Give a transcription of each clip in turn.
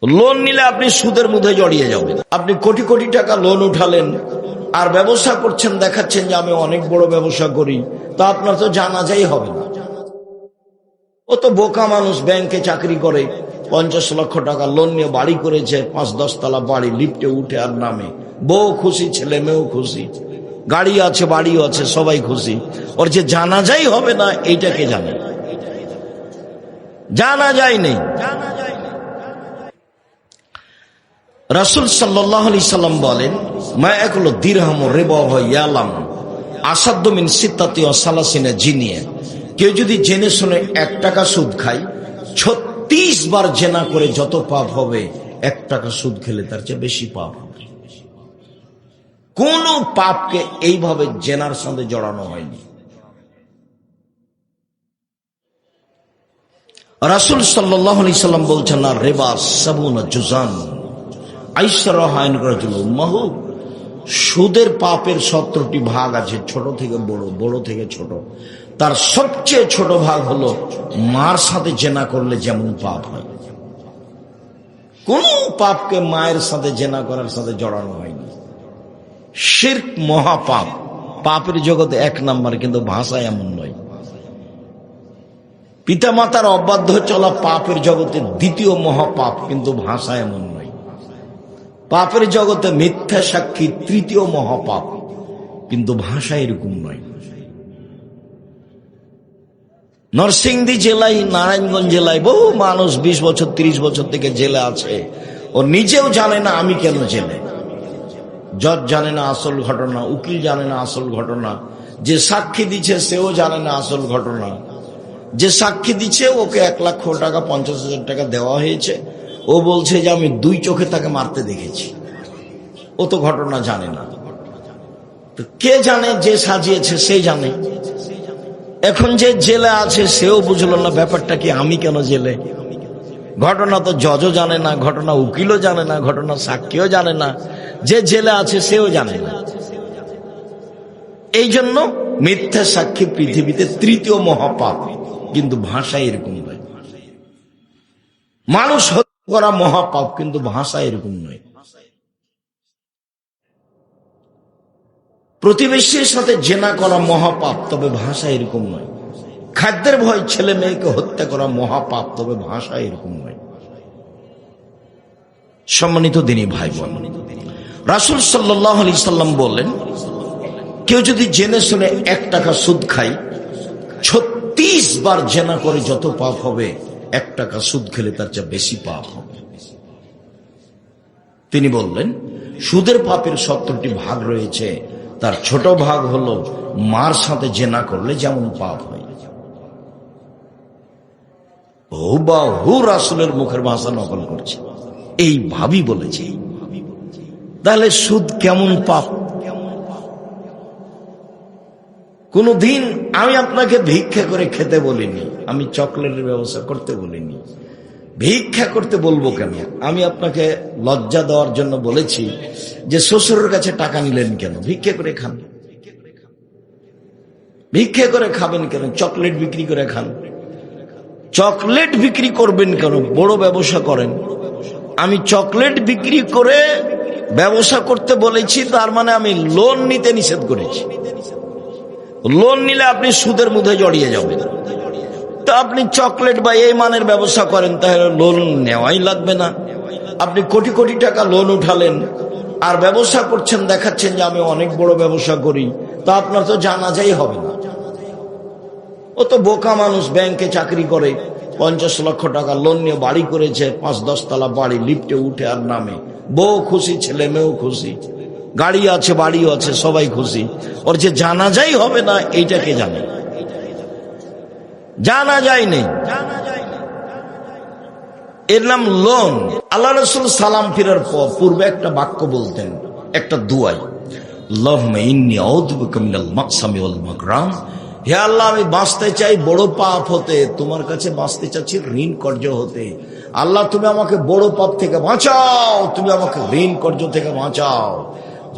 Loan নিলে আপনি সুদের মধ্যে জড়িয়ে যাবেন। আপনি কোটি কোটি টাকা লোন উঠালেন আর ব্যবসা করছেন, দেখাচ্ছেন যে আমি অনেক বড় ব্যবসা করি, তা আপনার তো জানাজাই হবে না। ও তো বোকা মানুষ, ব্যাংকে চাকরি করে, 50 লক্ষ টাকা লোন নিয়ে বাড়ি করেছে, 5-10 তলা বাড়ি, লিফটে উঠে আর নামে, বউ খুশি, ছেলে মেয়েও খুশি, গাড়ি আছে, বাড়িও আছে, সবাই খুশি। ওর যে জানাজাই হবে না, এইটাকে জানে, জানাজাই নেই। রাসূল সাল্লাল্লাহু আলাইহি সাল্লাম বলেন, মা ইয়াকুলু দিরহাম রিবা ওয়া ইয়ালাম আসাদ্দু মিন সিত্তাতি ওয়া সালাসিনা জিনিয়া। কেউ যদি জেনে শুনে 1 টাকা সুদ খায়, 36 বার জেনা করে যত পাপ হবে, 1 টাকা সুদ খেলে তার চেয়ে বেশি পাপ হবে। কোন পাপকে এইভাবে জেনার সঙ্গে জড়ানো হয়নি। রাসূল সাল্লাল্লাহু আলাইহি সাল্লাম বলছেন, আর রিবা 70 জুজান আইসারাহাইন রাজুল উম্মাহু। সুদের পাপের 70টি ভাগ আছে, ছোট থেকে বড়, বড় থেকে ছোট। তার সবচেয়ে ছোট ভাগ হলো মার সাথে জেনা করলে যেমন পাপ হয়। কোন পাপকে মায়ের সাথে জেনা করার সাথে জড়ানো হয়নি। শিরক মহাপাপ, পাপের জগতে 1 নাম্বার, কিন্তু ভাষায় এমন নয়। পিতামাতার অবাধ্য চলা পাপের জগতে 2য় মহাপাপ, কিন্তু ভাষা এমন নয়। পাপের জগতে মিথ্যা সাক্ষী 3য় মহাপাপ, কিন্তু ভাষা এরকম নয়। নরসিংদী জেলায়, নারায়ণগঞ্জ জেলায় বহু মানুষ 20 বছর 30 বছর থেকে জেলে আছে। ও নিজেও জানে না আমি কেন জেলে। জজ জানে না আসল ঘটনা, উকিল জানে না আসল ঘটনা, যে সাক্ষী দিচ্ছে সেও জানে না আসল ঘটনা। যে সাক্ষী দিচ্ছে ওকে 1 লক্ষ টাকা 50,000 টাকা দেওয়া হয়েছে, ও বলছে যে আমি 2 চোখে তাকে মারতে দেখেছি। ও তো ঘটনা জানে না। তো কে জানে? যে সাজিয়েছে সে জানে। এখন যে জেলে আছে সেও বুঝলো না ব্যাপারটা কি, আমি কেন জেলে। ঘটনা তো জজও জানে না, ঘটনা উকিলও জানে না, ঘটনা সাক্ষীও জানে না, যে জেলে আছে সেও জানে না। এই জন্য মিথ্যা সাক্ষী পৃথিবীতে 3য় মহাপাপ, কিন্তু ভাষা এরকম নয়। মানুষ হত্যা করা মহাপাপ, কিন্তু ভাষা এরকম নয়। প্রতিবেশীর সাথে জেনা করা মহাপাপ, তবে ভাষা এরকম নয়। খাদ্যের ভয় ছেলে মেয়েকে হত্যা করা মহাপাপ, তবে ভাষা এরকম নয়। সম্মানিত দিনী ভাই বোন, রাসূল সাল্লাল্লাহু আলাইহি সাল্লাম বললেন, কেউ যদি জেনে শুনে 1 টাকা সুদ খায়, 36 বার জেনা করে যত পাপ হবে, 1 টাকা সুদ খেলে তার চেয়ে বেশি পাপ হবে। তিনি বললেন, সুদের পাপের 70টি ভাগ রয়েছে, তার ছোট ভাগ হলো মার সাথে জেনা করলে যেমন পাপ হয়। হুবাহু রাসূলের মুখের ভাষা নকল করছে, এই ভাবি বলেছে। তাহলে সুদ কেমন পাপ? কোনদিন আমি আপনাকে ভিক্ষা করে খেতে বলিনি, আমি চকলেটের ব্যবস্থা করতে বলিনি। ভিক্ষা করতে বলবো কেন? আমি আপনাকে লজ্জা দেওয়ার জন্য বলেছি যে শ্বশুরের কাছে টাকা নিলেন কেন? ভিক্ষা করে খান। ভিক্ষা করে খাবেন কেন? চকলেট বিক্রি করে খান। চকলেট বিক্রি করবেন কেন? বড় ব্যবসা করেন। আমি চকলেট বিক্রি করে ব্যবসা করতে বলেছি, তার মানে আমি লোন নিতে নিষেধ করেছি। লোন নিলে আপনি সুদের মধ্যে জড়িয়ে যাবেন। তো আপনি চকলেট বা এই মানের ব্যবসা করেন, তাহলে লোন নেওয়াই লাগবে না। আপনি কোটি কোটি টাকা লোন উঠালেন আর ব্যবসা করছেন, দেখাচ্ছেন যে আমি অনেক বড় ব্যবসা করি, তা আপনার তো জানাজাই হবে না। ও তো বোকা মানুষ, ব্যাংকে চাকরি করে, 50 লক্ষ টাকা লোন নিয়ে বাড়ি করেছে, 5-10 তলা বাড়ি, লিফটে উঠে আর নামে, বউ খুশি, ছেলে মেয়েও খুশি, গাড়ি আছে, বাড়িও আছে, সবাই খুশি। ওর যে জানাজাই হবে না, এইটাকে জানে, জানাজাই নেই। এর নাম লোন। আল্লাহ রাসূল সালাম ফিরার পূর্বে একটা বাক্য বলতেন, একটা দুআই, আল্লাহুম্মা ইন্নী আউযু বিকা মিনাল মাকসামি ওয়াল মাকরাম। হে আল্লাহ, আমি বাঁচতে চাই বড় পাপ হতে, তোমার কাছে বাঁচতে চাচ্ছি ঋণ কর্য হতে। আল্লাহ, তুমি আমাকে বড় পাপ থেকে বাঁচাও, তুমি আমাকে ঋণ কর্য থেকে বাঁচাও।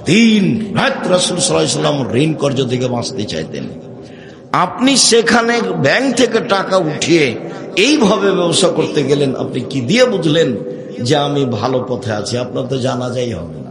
দিন রাত রাসূল সাল্লাল্লাহু আলাইহি ওয়াসাল্লাম ঋণ কর্য থেকে বাঁচতে চাইতেন। আপনি সেখানে ব্যাংক থেকে টাকা উঠিয়ে এইভাবে ব্যবসা করতে গেলেন, আপনি কি দিয়ে বুঝলেন যে আমি ভালো পথে আছি? আপনার তো জানাজাই হবে না।